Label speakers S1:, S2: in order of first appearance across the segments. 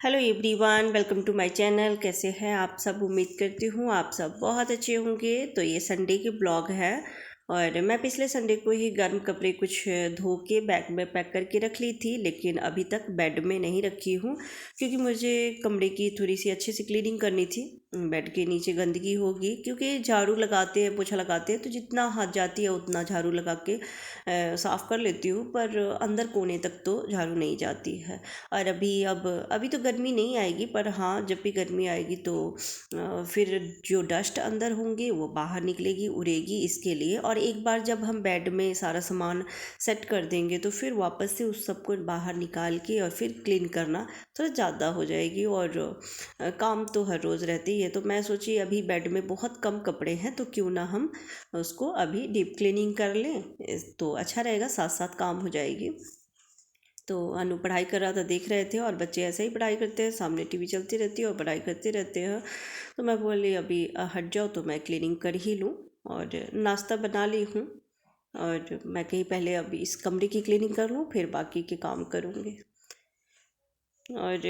S1: Hello everyone, welcome to my channel. कैसे हैं आप सब? उम्मीद करती हूँ आप सब बहुत अच्छे होंगे। तो ये संडे की ब्लॉग है और मैं पिछले संडे को ही गर्म कपड़े कुछ धो के बैग में पैक करके रख ली थी, लेकिन अभी तक बेड में नहीं रखी हूँ क्योंकि मुझे कमरे की थोड़ी सी अच्छे से क्लीनिंग करनी थी। बेड के नीचे गंदगी होगी क्योंकि झाड़ू लगाते हैं, पोछा लगाते हैं तो जितना हाथ जाती है उतना झाड़ू लगा के साफ़ कर लेती हूँ, पर अंदर कोने तक तो झाड़ू नहीं जाती है। और अभी तो गर्मी नहीं आएगी, पर हाँ जब भी गर्मी आएगी तो फिर जो डस्ट अंदर होंगे वो बाहर निकलेगी, उड़ेगी, इसके लिए। और एक बार जब हम बेड में सारा सामान सेट कर देंगे तो फिर वापस से उस सब को बाहर निकाल के और फिर क्लीन करना थोड़ा ज़्यादा हो जाएगी। और काम तो हर रोज़ रहते ही है, तो मैं सोची अभी बेड में बहुत कम कपड़े हैं तो क्यों ना हम उसको अभी डीप क्लीनिंग कर लें, तो अच्छा रहेगा, साथ साथ काम हो जाएगी। तो अनु पढ़ाई कर रहा था, देख रहे थे, और बच्चे ऐसे ही पढ़ाई करते हैं, सामने टीवी चलती रहती है और पढ़ाई करते रहते हैं। तो मैं बोली अभी हट जाओ तो मैं क्लीनिंग कर ही लूँ। और नाश्ता बना ली हूँ और मैं कहीं पहले अभी इस कमरे की क्लीनिंग कर लूँ फिर बाकी के काम करूँगी। और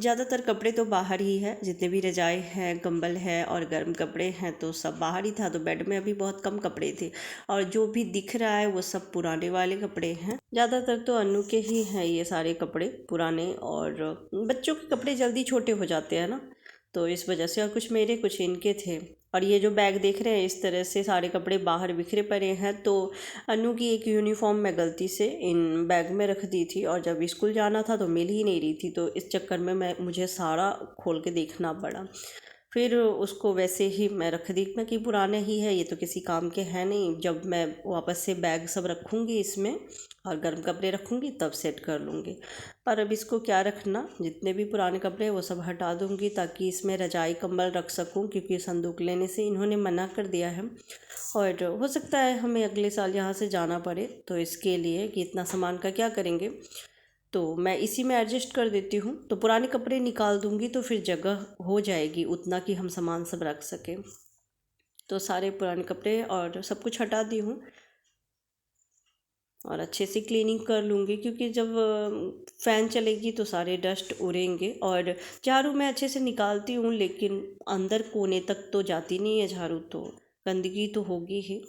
S1: ज़्यादातर कपड़े तो बाहर ही है, जितने भी रजाई हैं, कंबल है और गर्म कपड़े हैं तो सब बाहर ही था। तो बेड में अभी बहुत कम कपड़े थे और जो भी दिख रहा है वो सब पुराने वाले कपड़े हैं। ज़्यादातर तो अनु के ही हैं ये सारे कपड़े पुराने, और बच्चों के कपड़े जल्दी छोटे हो जाते हैं ना, तो इस वजह से। और कुछ मेरे कुछ इनके थे। और ये जो बैग देख रहे हैं इस तरह से सारे कपड़े बाहर बिखरे पड़े हैं, तो अनु की एक यूनिफॉर्म मैं गलती से इन बैग में रख दी थी और जब स्कूल जाना था तो मिल ही नहीं रही थी, तो इस चक्कर में मुझे सारा खोल के देखना पड़ा। फिर उसको वैसे ही मैं रख दी, मैं कि पुराने ही है ये तो किसी काम के हैं नहीं, जब मैं वापस से बैग सब रखूँगी इसमें और गर्म कपड़े रखूँगी तब सेट कर लूँगी। पर अब इसको क्या रखना, जितने भी पुराने कपड़े हैं वो सब हटा दूँगी ताकि इसमें रजाई कंबल रख सकूँ, क्योंकि संदूक लेने से इन्होंने मना कर दिया है। और हो सकता है हमें अगले साल यहाँ से जाना पड़े, तो इसके लिए कि इतना सामान का क्या करेंगे, तो मैं इसी में एडजस्ट कर देती हूँ। तो पुराने कपड़े निकाल दूँगी तो फिर जगह हो जाएगी उतना कि हम सामान सब रख सकें। तो सारे पुराने कपड़े और सब कुछ हटा दी हूँ और अच्छे से क्लीनिंग कर लूँगी, क्योंकि जब फ़ैन चलेगी तो सारे डस्ट उड़ेंगे। और झाड़ू मैं अच्छे से निकालती हूँ लेकिन अंदर कोने तक तो जाती नहीं है झाड़ू, तो गंदगी तो होगी ही।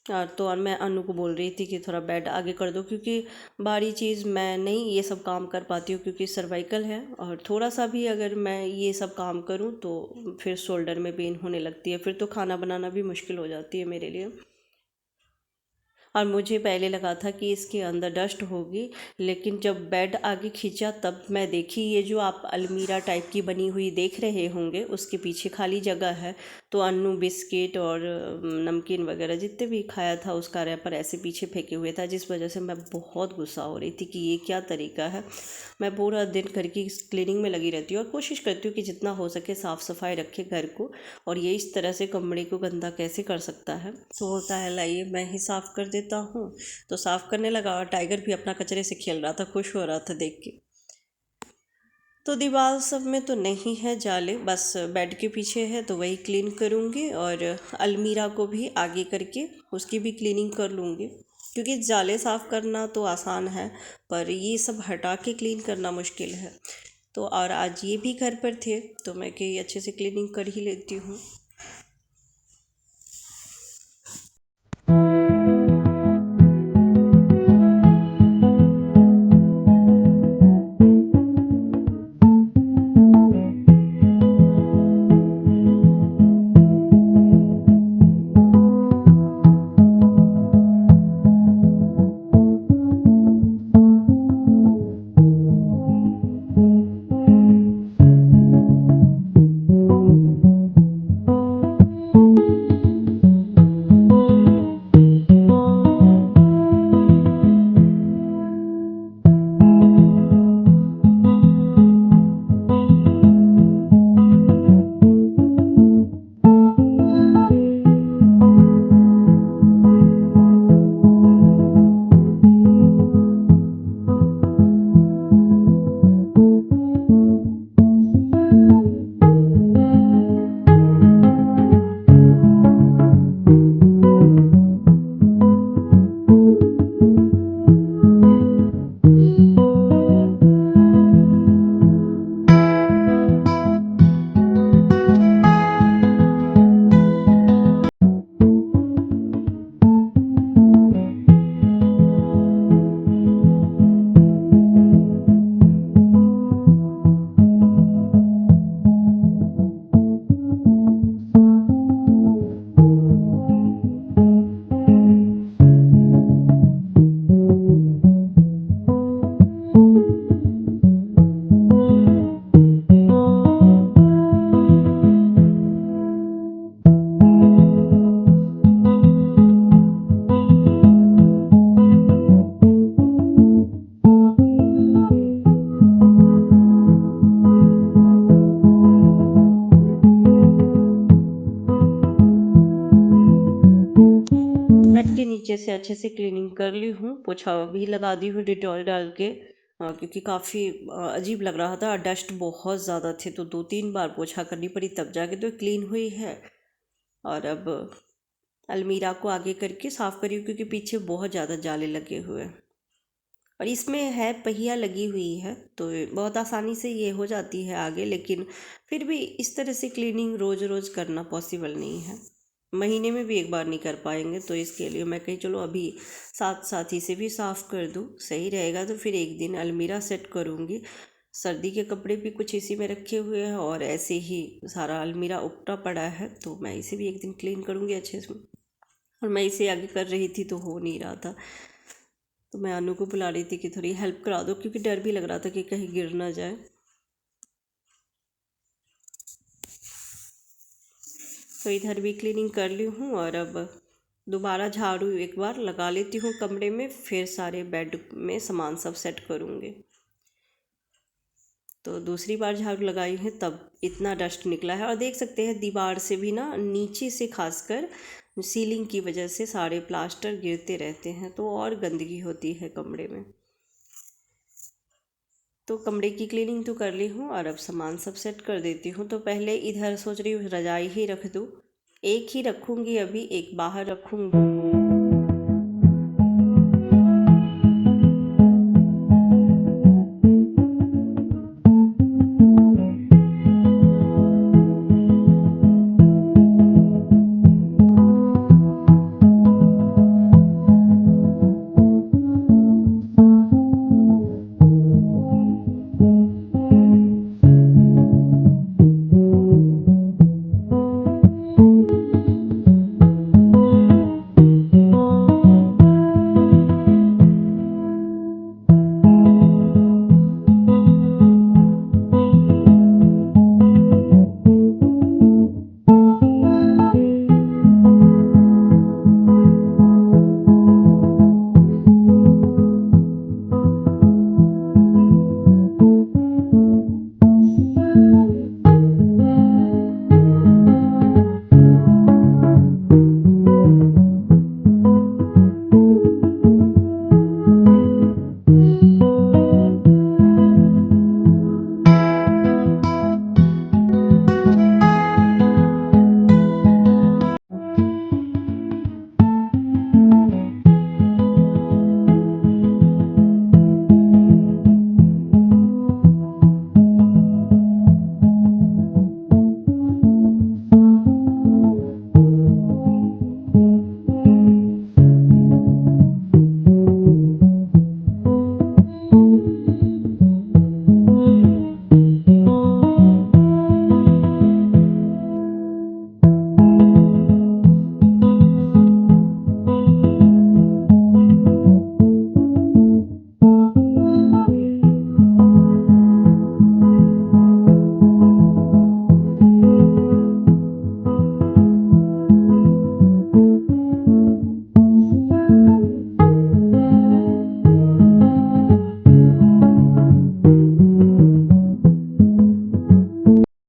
S1: और मैं अनु को बोल रही थी कि थोड़ा बेड आगे कर दो, क्योंकि भारी चीज़ मैं नहीं ये सब काम कर पाती हूँ क्योंकि सर्वाइकल है, और थोड़ा सा भी अगर मैं ये सब काम करूँ तो फिर शोल्डर में पेन होने लगती है, फिर तो खाना बनाना भी मुश्किल हो जाती है मेरे लिए। और मुझे पहले लगा था कि इसके अंदर डस्ट होगी, लेकिन जब बेड आगे खींचा तब मैं देखी ये जो आप अलमीरा टाइप की बनी हुई देख रहे होंगे उसके पीछे खाली जगह है। तो अन्नू बिस्किट और नमकीन वगैरह जितने भी खाया था उसका रैपर ऐसे पीछे फेंके हुए था, जिस वजह से मैं बहुत गुस्सा हो रही थी कि ये क्या तरीका है। मैं पूरा दिन घर की क्लीनिंग में लगी रहती हूँ और कोशिश करती हूँ कि जितना हो सके साफ़ सफाई रखे घर को, और ये इस तरह से कमरे को गंदा कैसे कर सकता है। तो होता है लाइए मैं ही साफ़ कर देता हूँ। तो साफ़ करने लगा और टाइगर भी अपना कचरे से खेल रहा था, खुश हो रहा था देख के। तो दीवार सब में तो नहीं है जाले, बस बेड के पीछे है तो वही क्लीन करूँगी, और अलमीरा को भी आगे करके उसकी भी क्लीनिंग कर लूँगी, क्योंकि जाले साफ़ करना तो आसान है पर ये सब हटा के क्लीन करना मुश्किल है। तो और आज ये भी घर पर थे तो मैं कि अच्छे से क्लीनिंग कर ही लेती हूँ। से अच्छे से क्लीनिंग कर ली हूँ, पोछा भी लगा दी हूँ डिटॉल डाल के, क्योंकि काफ़ी अजीब लग रहा था, डस्ट बहुत ज़्यादा थे तो 2-3 बार पोछा करनी पड़ी तब जाके तो क्लीन हुई है। और अब अलमीरा को आगे करके साफ़ करी हूँ क्योंकि पीछे बहुत ज़्यादा जाले लगे हुए हैं और इसमें है पहिया लगी हुई है तो बहुत आसानी से ये हो जाती है आगे, लेकिन फिर भी इस तरह से क्लीनिंग रोज़ रोज़ करना पॉसिबल नहीं है, महीने में भी एक बार नहीं कर पाएंगे। तो इसके लिए मैं कही चलो अभी साथ साथ ही से भी साफ़ कर दूँ, सही रहेगा। तो फिर एक दिन अलमीरा सेट करूँगी, सर्दी के कपड़े भी कुछ इसी में रखे हुए हैं और ऐसे ही सारा अलमीरा उपटा पड़ा है तो मैं इसे भी एक दिन क्लीन करूँगी अच्छे से। और मैं इसे आगे कर रही थी तो हो नहीं रहा था, तो मैं अनु को बुला रही थी कि थोड़ी हेल्प करा दो क्योंकि डर भी लग रहा था कि कहीं गिर ना जाए। तो इधर भी क्लीनिंग कर ली हूँ और अब दोबारा झाड़ू एक बार लगा लेती हूँ कमरे में, फिर सारे बेड में सामान सब सेट करूँगी। तो दूसरी बार झाड़ू लगाई है तब इतना डस्ट निकला है और देख सकते हैं दीवार से भी ना नीचे से खासकर सीलिंग की वजह से सारे प्लास्टर गिरते रहते हैं तो और गंदगी होती है कमरे में। तो कमरे की क्लीनिंग तो कर ली हूँ और अब सामान सब सेट कर देती हूँ। तो पहले इधर सोच रही हूँ रजाई ही रख दूँ, एक ही रखूँगी अभी, एक बाहर रखूँगी।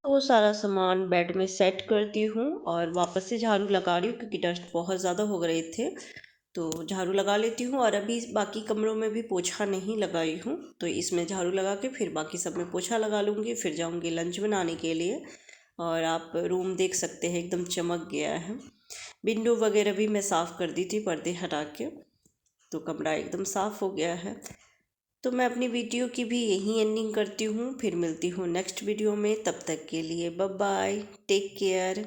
S1: वो सारा सामान बेड में सेट करती हूँ और वापस से झाड़ू लगा रही हूँ क्योंकि डस्ट बहुत ज़्यादा हो गए थे तो झाड़ू लगा लेती हूँ। और अभी बाकी कमरों में भी पोछा नहीं लगाई हूँ तो इसमें झाड़ू लगा के फिर बाकी सब में पोछा लगा लूँगी, फिर जाऊँगी लंच बनाने के लिए। और आप रूम देख सकते हैं एकदम चमक गया है, विंडो वगैरह भी मैं साफ़ कर दी थी पर्दे हटा के, तो कमरा एकदम साफ़ हो गया है। तो मैं अपनी वीडियो की भी यहीं एंडिंग करती हूँ, फिर मिलती हूँ नेक्स्ट वीडियो में, तब तक के लिए बाय बाय, टेक केयर।